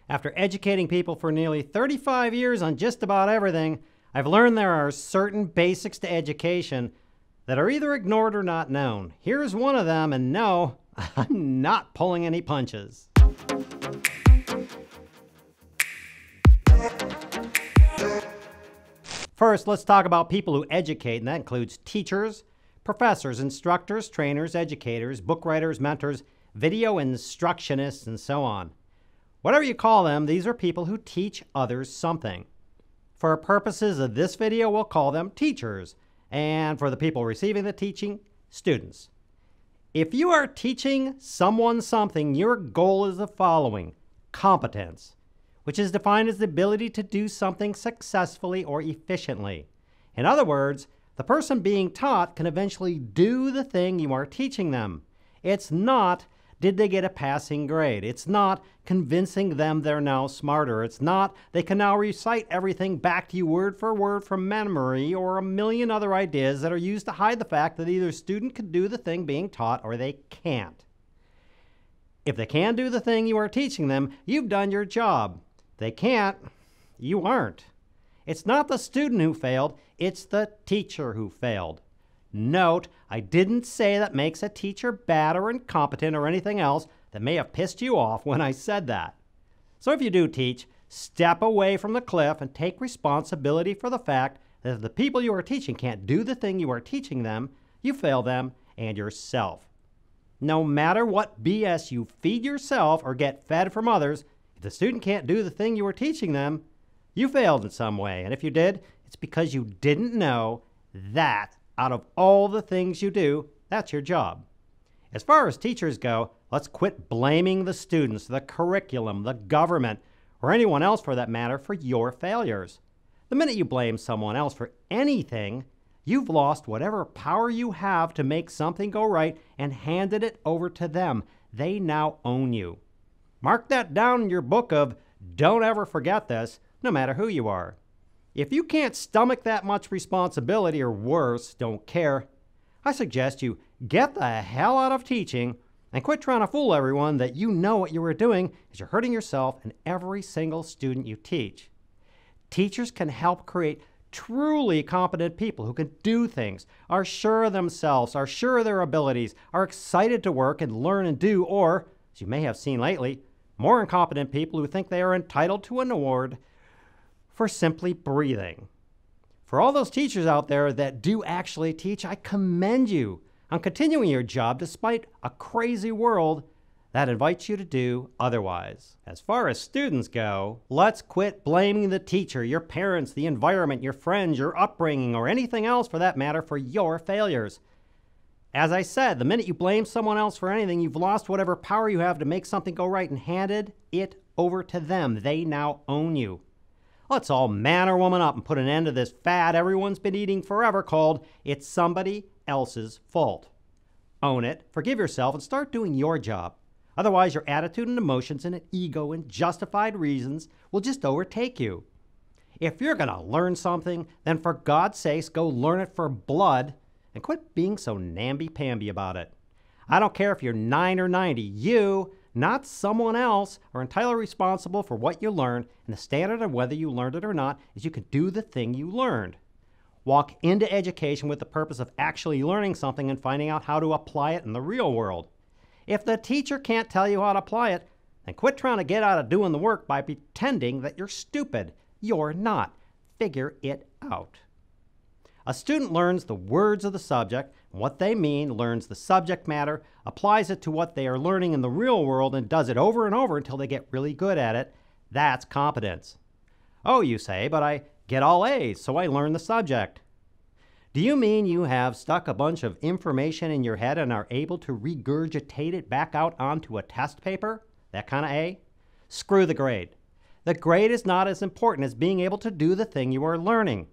After educating people for nearly 35 years on just about everything, I've learned there are certain basics to education that are either ignored or not known. Here's one of them, and no, I'm not pulling any punches. First, let's talk about people who educate, and that includes teachers, professors, instructors, trainers, educators, book writers, mentors, video instructionists, and so on. Whatever you call them, these are people who teach others something. For purposes of this video, we'll call them teachers, and for the people receiving the teaching, students. If you are teaching someone something, your goal is the following: competence, which is defined as the ability to do something successfully or efficiently. In other words, the person being taught can eventually do the thing you are teaching them. It's not, did they get a passing grade? It's not convincing them they're now smarter. It's not, they can now recite everything back to you word for word from memory, or a million other ideas that are used to hide the fact that either a student can do the thing being taught or they can't. If they can do the thing you are teaching them, you've done your job. If they can't, you aren't. It's not the student who failed, it's the teacher who failed. Note, I didn't say that makes a teacher bad or incompetent or anything else that may have pissed you off when I said that. So if you do teach, step away from the cliff and take responsibility for the fact that if the people you are teaching can't do the thing you are teaching them, you fail them and yourself. No matter what BS you feed yourself or get fed from others, if the student can't do the thing you are teaching them, you failed in some way. And if you did, it's because you didn't know that out of all the things you do, that's your job. As far as teachers go, let's quit blaming the students, the curriculum, the government, or anyone else for that matter for your failures. The minute you blame someone else for anything, you've lost whatever power you have to make something go right and handed it over to them. They now own you. Mark that down in your book of don't ever forget this, no matter who you are. If you can't stomach that much responsibility, or worse, don't care, I suggest you get the hell out of teaching and quit trying to fool everyone that you know what you are doing, as you're hurting yourself and every single student you teach. Teachers can help create truly competent people who can do things, are sure of themselves, are sure of their abilities, are excited to work and learn and do, or, as you may have seen lately, more incompetent people who think they are entitled to an award for simply breathing. For all those teachers out there that do actually teach, I commend you on continuing your job despite a crazy world that invites you to do otherwise. As far as students go, let's quit blaming the teacher, your parents, the environment, your friends, your upbringing, or anything else for that matter for your failures. As I said, the minute you blame someone else for anything, you've lost whatever power you have to make something go right and handed it over to them. They now own you. Let's all man or woman up and put an end to this fad everyone's been eating forever called it's somebody else's fault. Own it, forgive yourself, and start doing your job. Otherwise, your attitude and emotions and ego and justified reasons will just overtake you. If you're going to learn something, then for God's sakes, go learn it for blood and quit being so namby-pamby about it. I don't care if you're 9 or 90, you, not someone else, are entirely responsible for what you learn, and the standard of whether you learned it or not is you can do the thing you learned. Walk into education with the purpose of actually learning something and finding out how to apply it in the real world. If the teacher can't tell you how to apply it, then quit trying to get out of doing the work by pretending that you're stupid. You're not. Figure it out. A student learns the words of the subject, and what they mean, learns the subject matter, applies it to what they are learning in the real world, and does it over and over until they get really good at it. That's competence. Oh, you say, but I get all A's, so I learn the subject. Do you mean you have stuck a bunch of information in your head and are able to regurgitate it back out onto a test paper? That kind of A? Screw the grade. The grade is not as important as being able to do the thing you are learning.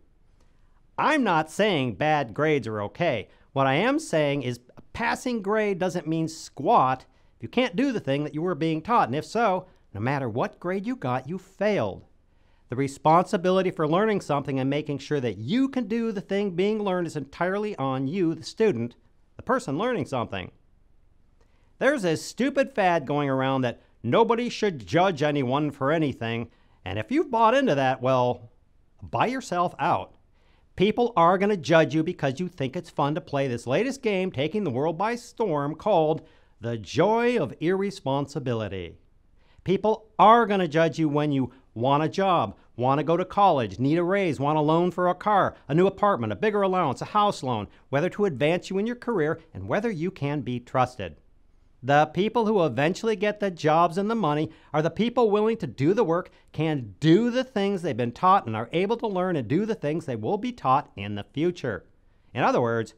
I'm not saying bad grades are okay. What I am saying is a passing grade doesn't mean squat if you can't do the thing that you were being taught, and if so, no matter what grade you got, you failed. The responsibility for learning something and making sure that you can do the thing being learned is entirely on you, the student, the person learning something. There's a stupid fad going around that Nobody should judge anyone for anything, and if you've bought into that, well, buy yourself out. People are going to judge you because you think it's fun to play this latest game taking the world by storm called The Joy of Irresponsibility. People are going to judge you when you want a job, want to go to college, need a raise, want a loan for a car, a new apartment, a bigger allowance, a house loan, whether to advance you in your career, and whether you can be trusted. The people who eventually get the jobs and the money are the people willing to do the work, can do the things they've been taught, and are able to learn and do the things they will be taught in the future. In other words,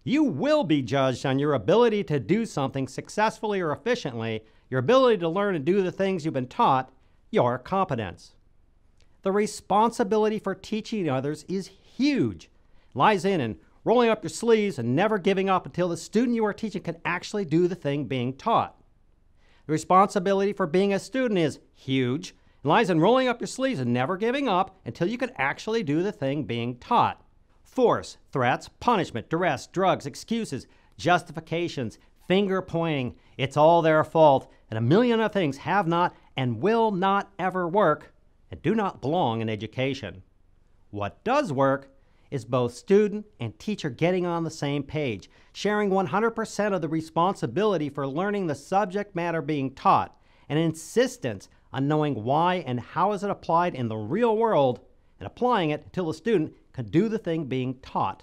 you will be judged on your ability to do something successfully or efficiently, your ability to learn and do the things you've been taught, your competence. The responsibility for teaching others is huge. It lies in rolling up your sleeves and never giving up until the student you are teaching can actually do the thing being taught. The responsibility for being a student is huge. It lies in rolling up your sleeves and never giving up until you can actually do the thing being taught. Force, threats, punishment, duress, drugs, excuses, justifications, finger pointing, it's all their fault, and a million other things have not and will not ever work and do not belong in education. What does work is both student and teacher getting on the same page, sharing 100% of the responsibility for learning the subject matter being taught, and insistence on knowing why and how is it applied in the real world, and applying it until the student can do the thing being taught.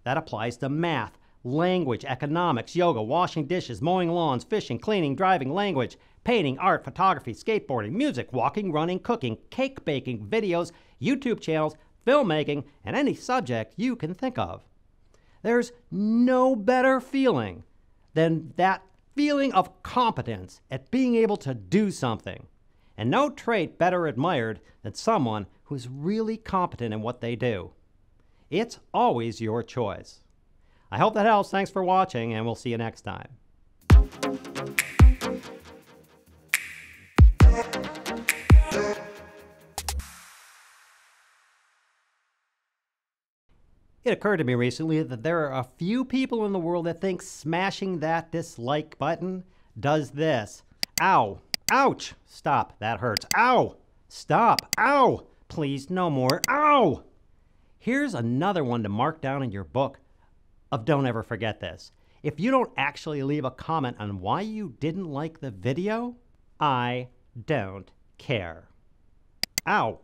That applies to math, language, economics, yoga, washing dishes, mowing lawns, fishing, cleaning, driving, language, painting, art, photography, skateboarding, music, walking, running, cooking, cake baking, videos, YouTube channels, filmmaking, and any subject you can think of. There's no better feeling than that feeling of competence at being able to do something, and no trait better admired than someone who's really competent in what they do. It's always your choice. I hope that helps. Thanks for watching, and we'll see you next time. It occurred to me recently that there are a few people in the world that think smashing that dislike button does this. Ow! Ouch! Stop, that hurts. Ow! Stop! Ow! Please, no more. Ow! Here's another one to mark down in your book of don't ever forget this. If you don't actually leave a comment on why you didn't like the video, I don't care. Ow!